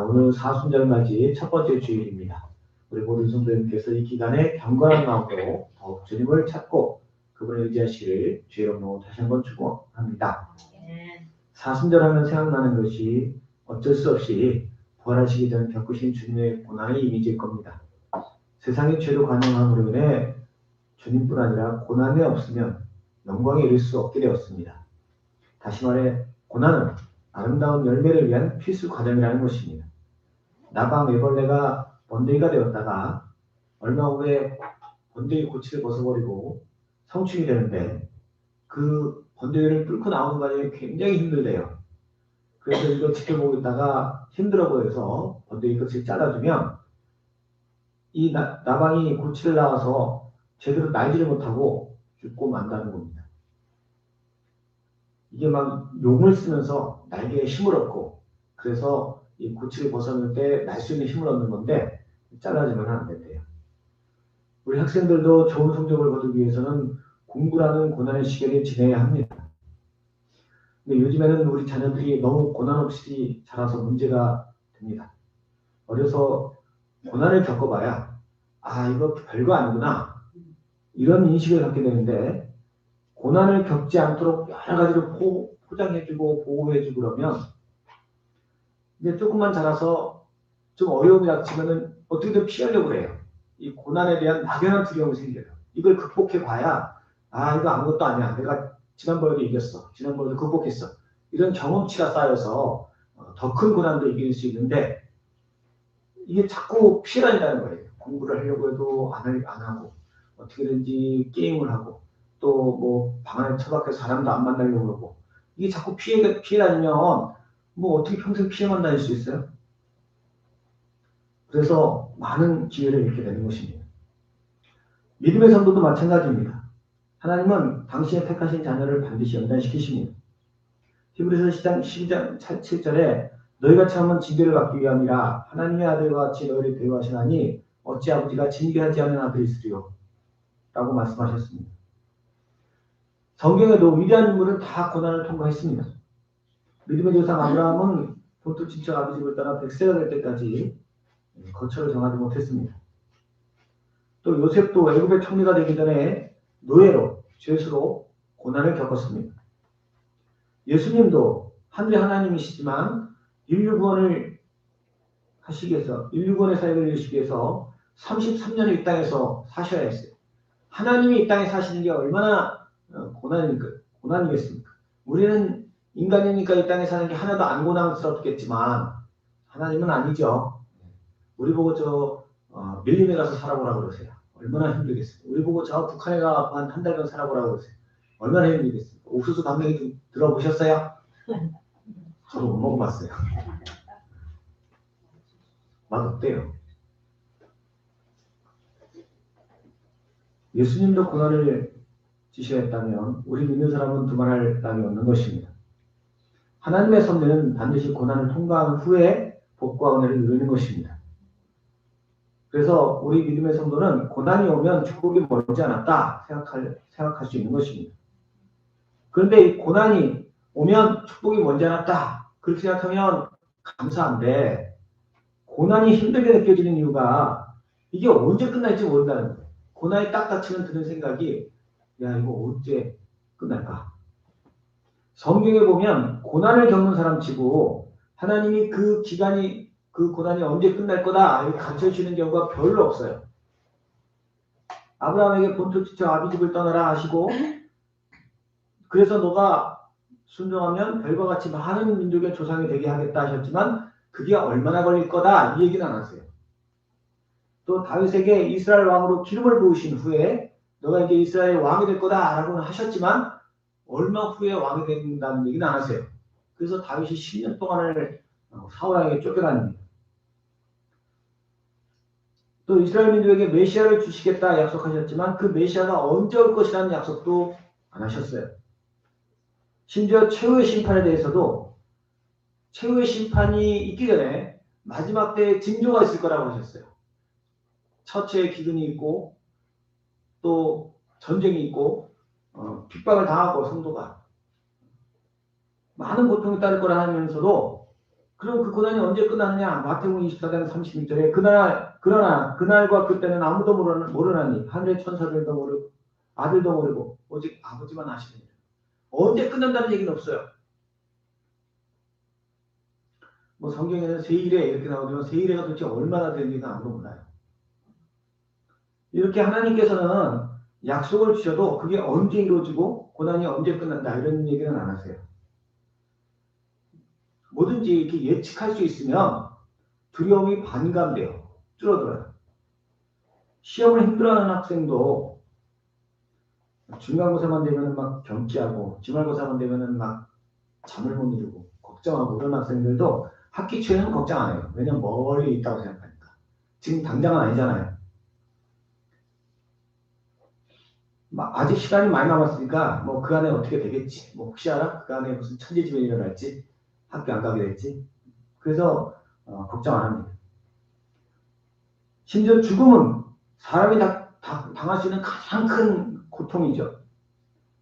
오늘 사순절맞이 첫 번째 주일입니다. 우리 모든 성도님께서 이 기간에 경건한 마음으로 더욱 주님을 찾고 그분을 의지하시기를 주의 이름으로 다시 한번 축원합니다. 사순절하면 생각나는 것이 어쩔 수 없이 부활하시기 전 겪으신 주님의 고난의 이미지일 겁니다. 세상의 죄로 관영함으로 인해 주님뿐 아니라 고난이 없으면 영광에 이를 수 없게 되었습니다. 다시 말해 고난은 아름다운 열매를 위한 필수 과정이라는 것입니다. 나방 애벌레가 번데기가 되었다가 얼마 후에 번데기 고치를 벗어버리고 성충이 되는데 그 번데기를 뚫고 나오는 과정이 굉장히 힘들대요. 그래서 이거 지켜보고 있다가 힘들어 보여서 번데기 끝을 잘라주면 이 나방이 고치를 나와서 제대로 날지를 못하고 죽고 만다는 겁니다. 이게 막 용을 쓰면서 날개에 힘을 얻고 그래서 이 고치를 벗어날 때 날 수 있는 힘을 얻는 건데 잘라지면 안 된대요. 우리 학생들도 좋은 성적을 거두기 위해서는 공부라는 고난의 시계를 지내야 합니다. 근데 요즘에는 우리 자녀들이 너무 고난 없이 자라서 문제가 됩니다. 어려서 고난을 겪어봐야 이거 별거 아니구나 이런 인식을 갖게 되는데 고난을 겪지 않도록 여러 가지로 포장해주고 보호해주고 그러면 이제 조금만 자라서 좀 어려움이 닥치면은 어떻게든 피하려고 그래요. 이 고난에 대한 막연한 두려움이 생겨요. 이걸 극복해 봐야 이거 아무것도 아니야. 내가 지난번에도 이겼어. 지난번에도 극복했어. 이런 경험치가 쌓여서 더 큰 고난도 이길 수 있는데 이게 자꾸 피해다닌다는 거예요. 공부를 하려고 해도 안 하고 어떻게든지 게임을 하고 또 뭐 방 안에 처박혀서 사람도 안 만나려고 그러고 이게 자꾸 피해 다니면 뭐 어떻게 평생 피해만 다닐 수 있어요? 그래서 많은 기회를 잃게 되는 것입니다. 믿음의 성도도 마찬가지입니다. 하나님은 당신의 택하신 자녀를 반드시 연단시키십니다. 히브리서 12장 7절에 너희가 참은 징계를 받기 위함이라 하나님의 아들과 같이 너희를 대우하시나니 어찌 아버지가 징계하지 않은 아들이 있으리요 라고 말씀하셨습니다. 성경에도 위대한 인물은 다 고난을 통과했습니다. 믿음의 조상 아브라함은 본토 친척 아비 집을 떠나 100세가 될 때까지 거처를 정하지 못했습니다. 또 요셉도 애굽의 총리가 되기 전에 노예로 죄수로 고난을 겪었습니다. 예수님도 하늘의 하나님이시지만 인류 구원의 사역을 이루시기 위해서 33년을 이 땅에서 사셔야 했어요. 하나님이 이 땅에 사시는 게 얼마나 고난이겠습니까? 우리는 인간이니까 이 땅에 사는 게 하나도 안 고난스럽겠지만 하나님은 아니죠. 우리 보고 밀림에 가서 살아보라고 그러세요. 얼마나 힘들겠어요. 우리 보고 저 북한에 가서 한 달간 살아보라고 그러세요. 얼마나 힘들겠습니까? 옥수수 감명이 들어보셨어요? 저도 못 먹어봤어요. 맛없대요. 예수님도 고난을 지시했다면 우리 믿는 사람은 두말할 땅이 없는 것입니다. 하나님의 섭리는 반드시 고난을 통과한 후에 복과 은혜를 누리는 것입니다. 그래서 우리 믿음의 성도는 고난이 오면 축복이 멀지 않았다 생각할 수 있는 것입니다. 그런데 이 고난이 오면 축복이 멀지 않았다 그렇게 생각하면 감사한데 고난이 힘들게 느껴지는 이유가 이게 언제 끝날지 모른다는 거예요. 고난이 딱 닥치면 드는 생각이 이거 언제 끝날까? 성경에 보면 고난을 겪는 사람 치고 하나님이 그 고난이 언제 끝날 거다 이렇게 가르쳐주시는 경우가 별로 없어요. 아브라함에게 본토 친척 아비 집을 떠나라 하시고 그래서 너가 순종하면 별과 같이 많은 민족의 조상이 되게 하겠다 하셨지만 그게 얼마나 걸릴 거다 이 얘기는 안 하세요. 또 다윗에게 이스라엘 왕으로 기름을 부으신 후에 너가 이제 이스라엘 왕이 될 거다 라고 하셨지만 얼마 후에 왕이 된다는 얘기는 안 하세요. 그래서 다윗이 10년 동안을 사울왕에게 쫓겨다닙니다. 또 이스라엘 민족에게 메시아를 주시겠다 약속하셨지만 그 메시아가 언제 올 것이라는 약속도 안 하셨어요. 심지어 최후의 심판에 대해서도 최후의 심판이 있기 전에 마지막 때에 징조가 있을 거라고 하셨어요. 처처의 기근이 있고 또 전쟁이 있고 핍박을 당하고 성도가 많은 고통이 따를 거라 하면서도 그럼 그 고난이 언제 끝나느냐? 마태복음 24장 36절에 그러나 그날과 그때는 아무도 모르나니 하늘의 천사들도 모르고 아들도 모르고 오직 아버지만 아시느니라. 언제 끝난다는 얘기는 없어요. 뭐 성경에는 세일에 이렇게 나오지만 세일에가 도대체 얼마나 되는지는 아무도 몰라요. 이렇게 하나님께서는 약속을 주셔도 그게 언제 이루어지고 고난이 언제 끝난다 이런 얘기는 안 하세요. 뭐든지 이렇게 예측할 수 있으면 두려움이 반감돼요. 줄어들어요. 시험을 힘들어하는 학생도 중간고사만 되면 막 경기하고 기말고사만 되면 막 잠을 못 이루고 걱정하고 그런 학생들도 학기 초에는 걱정 안 해요. 왜냐면 멀리 있다고 생각하니까. 지금 당장은 아니잖아요. 아직 시간이 많이 남았으니까 뭐 그 안에 어떻게 되겠지. 뭐 혹시 알아? 그 안에 무슨 천재지변이 일어날지 학교 안 가게 될지. 그래서 걱정 안 합니다. 심지어 죽음은 사람이 당할 수 있는 가장 큰 고통이죠.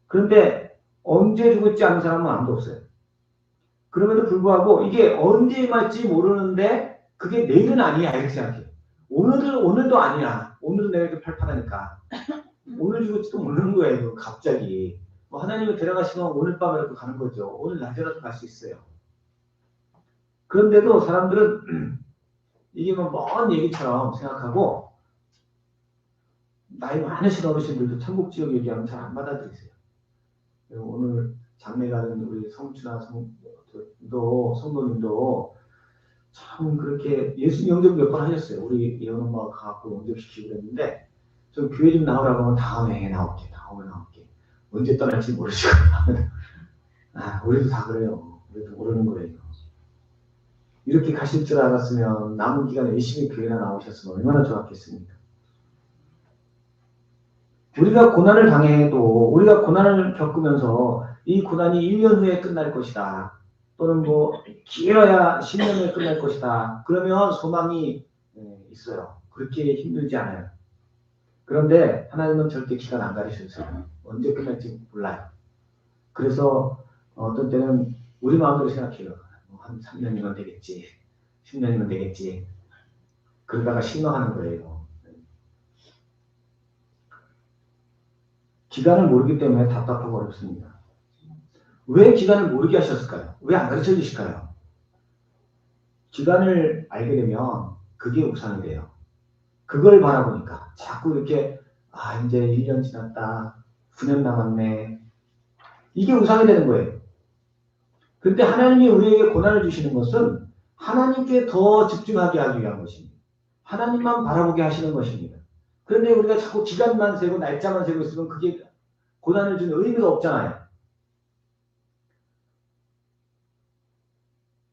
그런데 언제 죽을지 아는 사람은 아무도 없어요. 그럼에도 불구하고 이게 언제 맞지 모르는데 그게 내일은 아니야 이렇게 생각해요. 오늘도 아니야. 오늘은 내가 팔팔하니까. 오늘 죽을지도 모르는 거예요. 갑자기. 뭐 하나님을 데려가시면 오늘 밤이라도 가는 거죠. 오늘 낮에라도 갈 수 있어요. 그런데도 사람들은 이게 뭐 먼 얘기처럼 생각하고 나이 많으신 어르신들도 천국 지역 얘기하면 잘 안 받아들이세요. 오늘 장례 가는 우리 성추나 성도님도 참 그렇게 예수 영접 몇 번 하셨어요. 우리 예원 엄마가 가갖고 영접시키고 그랬는데 저 교회 좀 나오라고 하면 다음에 나올게. 언제 떠날지 모르시고 우리도 다 그래요. 우리도 모르는 거예요. 이렇게 가실 줄 알았으면 남은 기간 열심히 교회나 나오셨으면 얼마나 좋았겠습니까? 우리가 고난을 당해도 우리가 고난을 겪으면서 이 고난이 1년 후에 끝날 것이다. 또는 뭐 길어야 10년 후에 끝날 것이다. 그러면 소망이 있어요. 그렇게 힘들지 않아요. 그런데 하나님은 절대 기간 안 가리셨어요. 언제 끝날지 몰라요. 그래서 어떤 때는 우리 마음대로 생각해요. 한 3년이면 되겠지. 10년이면 되겠지. 그러다가 실망하는 거예요. 기간을 모르기 때문에 답답하고 어렵습니다. 왜 기간을 모르게 하셨을까요? 왜 안 가르쳐 주실까요? 기간을 알게 되면 그게 우상이 돼요. 그걸 바라보니까 자꾸 이렇게 이제 1년 지났다. 9년 남았네. 이게 우상이 되는 거예요. 그런데 하나님이 우리에게 고난을 주시는 것은 하나님께 더 집중하게 하기 위한 것입니다. 하나님만 바라보게 하시는 것입니다. 그런데 우리가 자꾸 기간만 세고 날짜만 세고 있으면 그게 고난을 주는 의미가 없잖아요.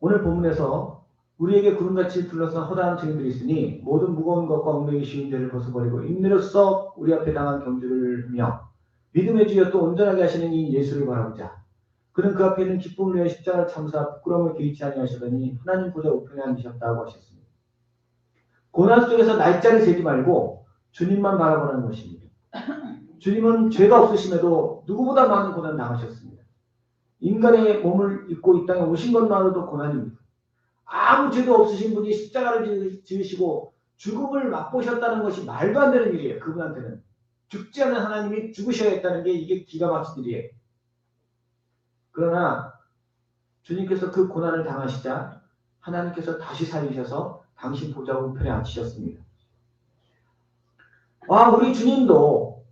오늘 본문에서 우리에게 구름같이 둘러싼 허다한 증인들이 있으니 모든 무거운 것과 얽매이기 쉬운 죄를 벗어버리고 인내로써 우리 앞에 당한 경주를 하며 믿음의 주여 또 온전하게 하시는 이 예수를 바라보자. 그는 그 앞에 있는 기쁨을 위해 십자가를 참사 부끄러움을 개의치 아니하시더니 하나님 보좌 우편에 앉으셨다고 하셨습니다. 고난 속에서 날짜를 세지 말고 주님만 바라보는 것입니다. 주님은 죄가 없으심에도 누구보다 많은 고난을 당하셨습니다. 인간의 몸을 입고 이 땅에 오신 것만으로도 고난입니다. 아무 죄도 없으신 분이 십자가를 지으시고 죽음을 맛보셨다는 것이 말도 안 되는 일이에요. 그분한테는. 죽지 않는 하나님이 죽으셔야 했다는 게 이게 기가 막힌 일이에요. 그러나 주님께서 그 고난을 당하시자 하나님께서 다시 살리셔서 당신 보좌 우편에 앉히셨습니다. 우리 주님도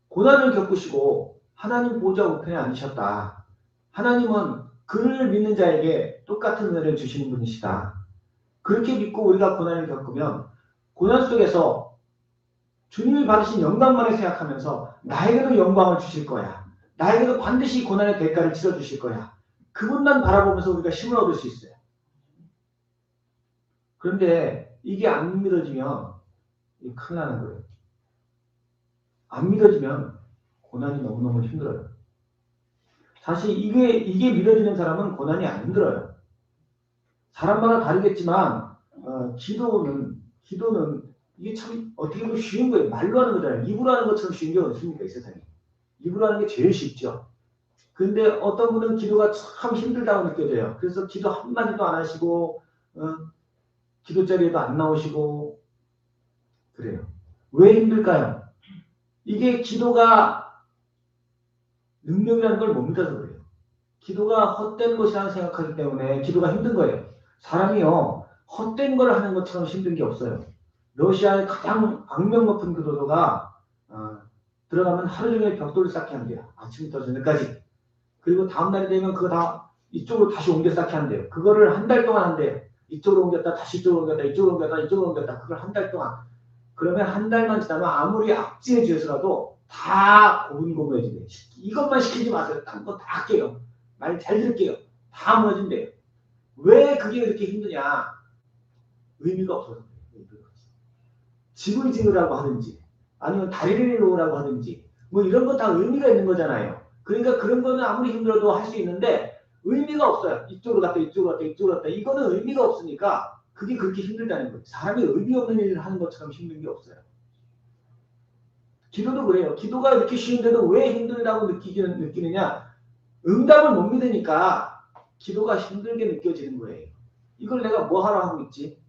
고난을 겪으시고 하나님 보좌 우편에 앉으셨다. 하나님은 그를 믿는 자에게 똑같은 은혜를 주시는 분이시다. 그렇게 믿고 우리가 고난을 겪으면 고난 속에서 주님이 받으신 영광만을 생각하면서 나에게도 영광을 주실 거야. 나에게도 반드시 고난의 대가를 치러주실 거야. 그분만 바라보면서 우리가 힘을 얻을 수 있어요. 그런데 이게 안 믿어지면 큰일 나는 거예요. 안 믿어지면 고난이 너무너무 힘들어요. 사실 이게 믿어지는 사람은 고난이 안 힘들어요. 사람마다 다르겠지만 기도는 이게 참 어떻게 보면 쉬운 거예요. 말로 하는 거잖아요. 입으로 하는 것처럼 쉬운 게 어딨습니까 이 세상에. 입으로 하는 게 제일 쉽죠. 근데 어떤 분은 기도가 참 힘들다고 느껴져요. 그래서 기도 한마디도 안 하시고 기도 자리에도 안 나오시고 그래요. 왜 힘들까요? 이게 기도가 능력이라는 걸 못 믿어서 그래요. 기도가 헛된 것이라고 생각하기 때문에 기도가 힘든 거예요. 사람이요, 헛된 걸 하는 것처럼 힘든 게 없어요. 러시아의 가장 악명 높은 교도소가 들어가면 하루 종일 벽돌을 쌓게 한대요. 아침부터 저녁까지. 그리고 다음날이 되면 그거 다 이쪽으로 다시 옮겨 쌓게 한대요. 그거를 한 달 동안 한대요. 이쪽으로 옮겼다, 다시 이쪽으로 옮겼다, 이쪽으로 옮겼다, 이쪽으로 옮겼다. 그걸 한 달 동안. 그러면 한 달만 지나면 아무리 악지에 죄서라도 다 고분고분해지네. 이것만 시키지 마세요. 딴 거 다 할게요. 말 잘 들을게요. 다 무너진대요. 왜 그게 그렇게 힘드냐? 의미가 없어서 그래요. 지글지글하고 하든지 아니면 다리를 놓으라고 하든지 뭐 이런 거 다 의미가 있는 거잖아요. 그러니까 그런 거는 아무리 힘들어도 할 수 있는데 의미가 없어요. 이쪽으로 갔다 이쪽으로 갔다 이쪽으로 갔다 이거는 의미가 없으니까 그게 그렇게 힘들다는 거예요. 사람이 의미 없는 일을 하는 것처럼 힘든 게 없어요. 기도도 그래요. 기도가 이렇게 쉬운데도 왜 힘들다고 느끼느냐? 응답을 못 믿으니까 기도가 힘들게 느껴지는 거예요. 이걸 내가 뭐 하러 하고 있지?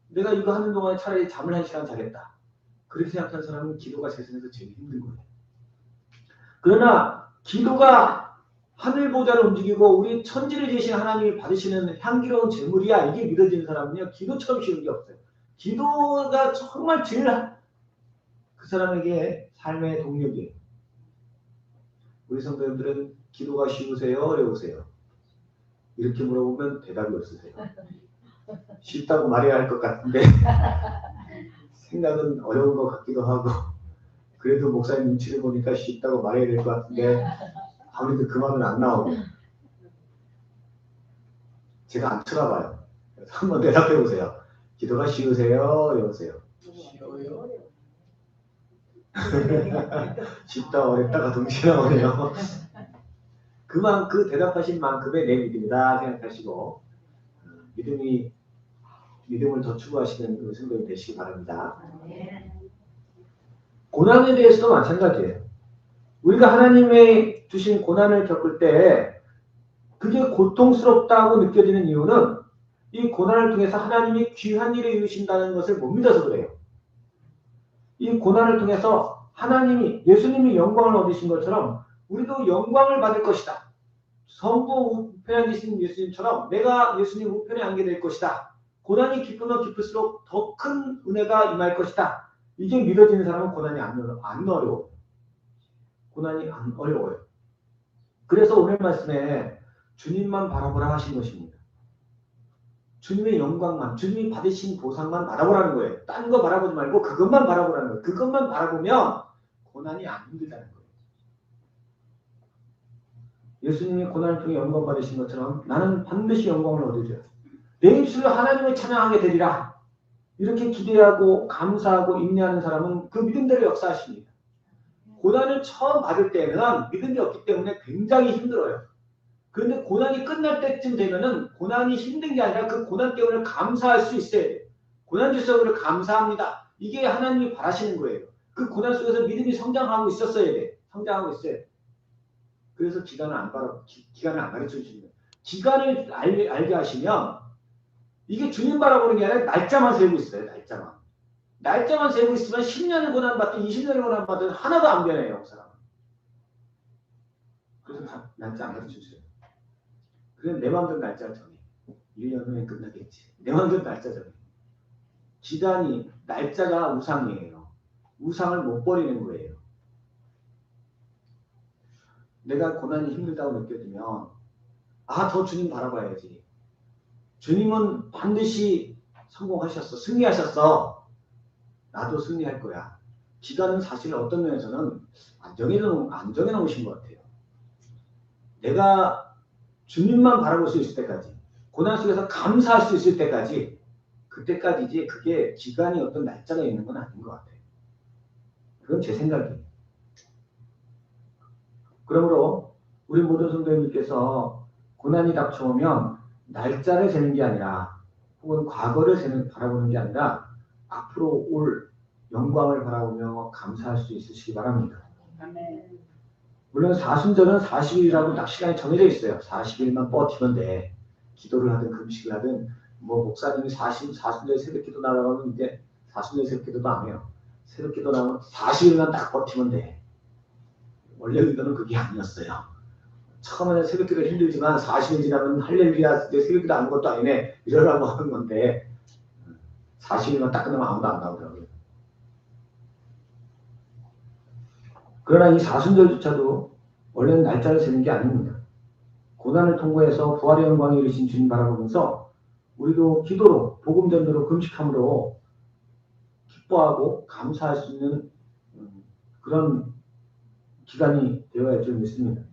내가 이거 하는 동안에 차라리 잠을 1시간 자겠다. 그렇게 생각하는 사람은 기도가 세상에서 제일 힘든 거예요. 그러나 기도가 하늘 보좌를 움직이고 우리 천지를 지으신 하나님이 받으시는 향기로운 제물이야. 이게 믿어지는 사람은요. 기도처럼 쉬운 게 없어요. 기도가 정말 제일 그 사람에게 삶의 동력이에요. 우리 성도님들은 기도가 쉬우세요? 어려우세요? 이렇게 물어보면 대답이 없으세요. 쉽다고 말해야 할 것 같은데 생각은 어려운 것 같기도 하고 그래도 목사님 눈치를 보니까 쉽다고 말해야 될 것 같은데 아무래도 그 말은 안 나오고 제가 안 쳐다봐요. 그래서 한번 대답해 보세요. 기도가 쉬우세요? 어려우세요? 쉬워요. 쉽다 어렵다가 동시에 나오네요. 그 대답하신 만큼의 내 믿음이다 생각하시고 믿음을 더 추구하시는 그 성도님 되시기 바랍니다. 고난에 대해서도 마찬가지예요. 우리가 하나님의 주신 고난을 겪을 때 그게 고통스럽다고 느껴지는 이유는 이 고난을 통해서 하나님이 귀한 일을 이루신다는 것을 못 믿어서 그래요. 이 고난을 통해서 하나님이 예수님이 영광을 얻으신 것처럼 우리도 영광을 받을 것이다. 성부 우편에 앉으신 예수님처럼 내가 예수님 우편에 앉게 될 것이다. 고난이 깊으면 깊을수록 더 큰 은혜가 임할 것이다. 이게 믿어지는 사람은 고난이 안 어려워요. 고난이 안 어려워요. 그래서 오늘 말씀에 주님만 바라보라 하신 것입니다. 주님의 영광만, 주님이 받으신 보상만 바라보라는 거예요. 딴 거 바라보지 말고 그것만 바라보라는 거예요. 그것만 바라보면 고난이 안 힘들다는 거예요. 예수님이 고난을 통해 영광 받으신 것처럼 나는 반드시 영광을 얻으리라. 내 입술로 하나님을 찬양하게 되리라. 이렇게 기대하고 감사하고 인내하는 사람은 그 믿음대로 역사하십니다. 고난을 처음 받을 때는 믿음이 없기 때문에 굉장히 힘들어요. 그런데 고난이 끝날 때쯤 되면은 고난이 힘든 게 아니라 그 고난 때문에 감사할 수 있어야 돼요. 고난 주셔서 감사합니다. 이게 하나님이 바라시는 거예요. 그 고난 속에서 믿음이 성장하고 있었어야 돼. 성장하고 있어야 돼. 그래서 기간을 안 가르쳐 주시는 거예요. 기간을 알게 하시면 이게 주님 바라보는 게 아니라 날짜만 세고 있어요. 날짜만 세고 있으면 10년을 고난받든 20년을 고난받든 하나도 안 변해요. 그 사람은. 그래서 날짜 안 가르쳐 주세요. 그래서 내 마음대로 날짜 정해. 1년 후에 끝나겠지. 내 마음대로 날짜 정해. 기간이 날짜가 우상이에요. 우상을 못 버리는 거예요. 내가 고난이 힘들다고 느껴지면 더 주님 바라봐야지. 주님은 반드시 성공하셨어. 승리하셨어. 나도 승리할 거야. 기간은 사실 어떤 면에서는 안 정해놓으신 것 같아요. 내가 주님만 바라볼 수 있을 때까지, 고난 속에서 감사할 수 있을 때까지, 그때까지지 그게 기간이 어떤 날짜가 있는 건 아닌 것 같아요. 그건 제 생각이에요. 그러므로 우리 모든 성도님께서 고난이 닥쳐오면 날짜를 세는 게 아니라 혹은 과거를 바라보는 게 아니라 앞으로 올 영광을 바라보며 감사할 수 있으시기 바랍니다. 아멘. 물론 사순절은 40일이라고 딱 시간이 정해져 있어요. 40일만 버티면 돼. 기도를 하든 금식을 하든 뭐 목사님이 사순절 새벽기도 나가면 이제 사순절 새벽기도도 안 해요. 새벽기도 나면 40일만 딱 버티면 돼. 원래 의도는 그게 아니었어요. 처음에는 새벽기도 힘들지만 40일 지나면 할렐루야 새벽기도 아무것도 아니네 이러라고 하는 건데 40일만 딱 끝나면 아무도 안 나오더라고요. 그러나 이 사순절조차도 원래는 날짜를 세는 게 아닙니다. 고난을 통과해서 부활의 영광에 이르신 주님 바라보면서 우리도 기도로 복음 전도로 금식함으로 기뻐하고 감사할 수 있는 그런 기간이 되어야 할 줄 믿습니다.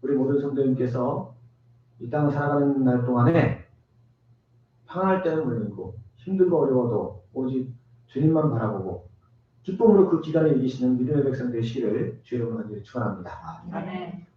우리 모든 성도님께서 이 땅을 살아가는 날 동안에 평안할 때는 물론이고 힘들고 어려워도 오직 주님만 바라보고 기쁨으로 그 기간을 이기시는 믿음의 백성 되시기를 주의 이름으로 간절히 축원합니다. 아멘.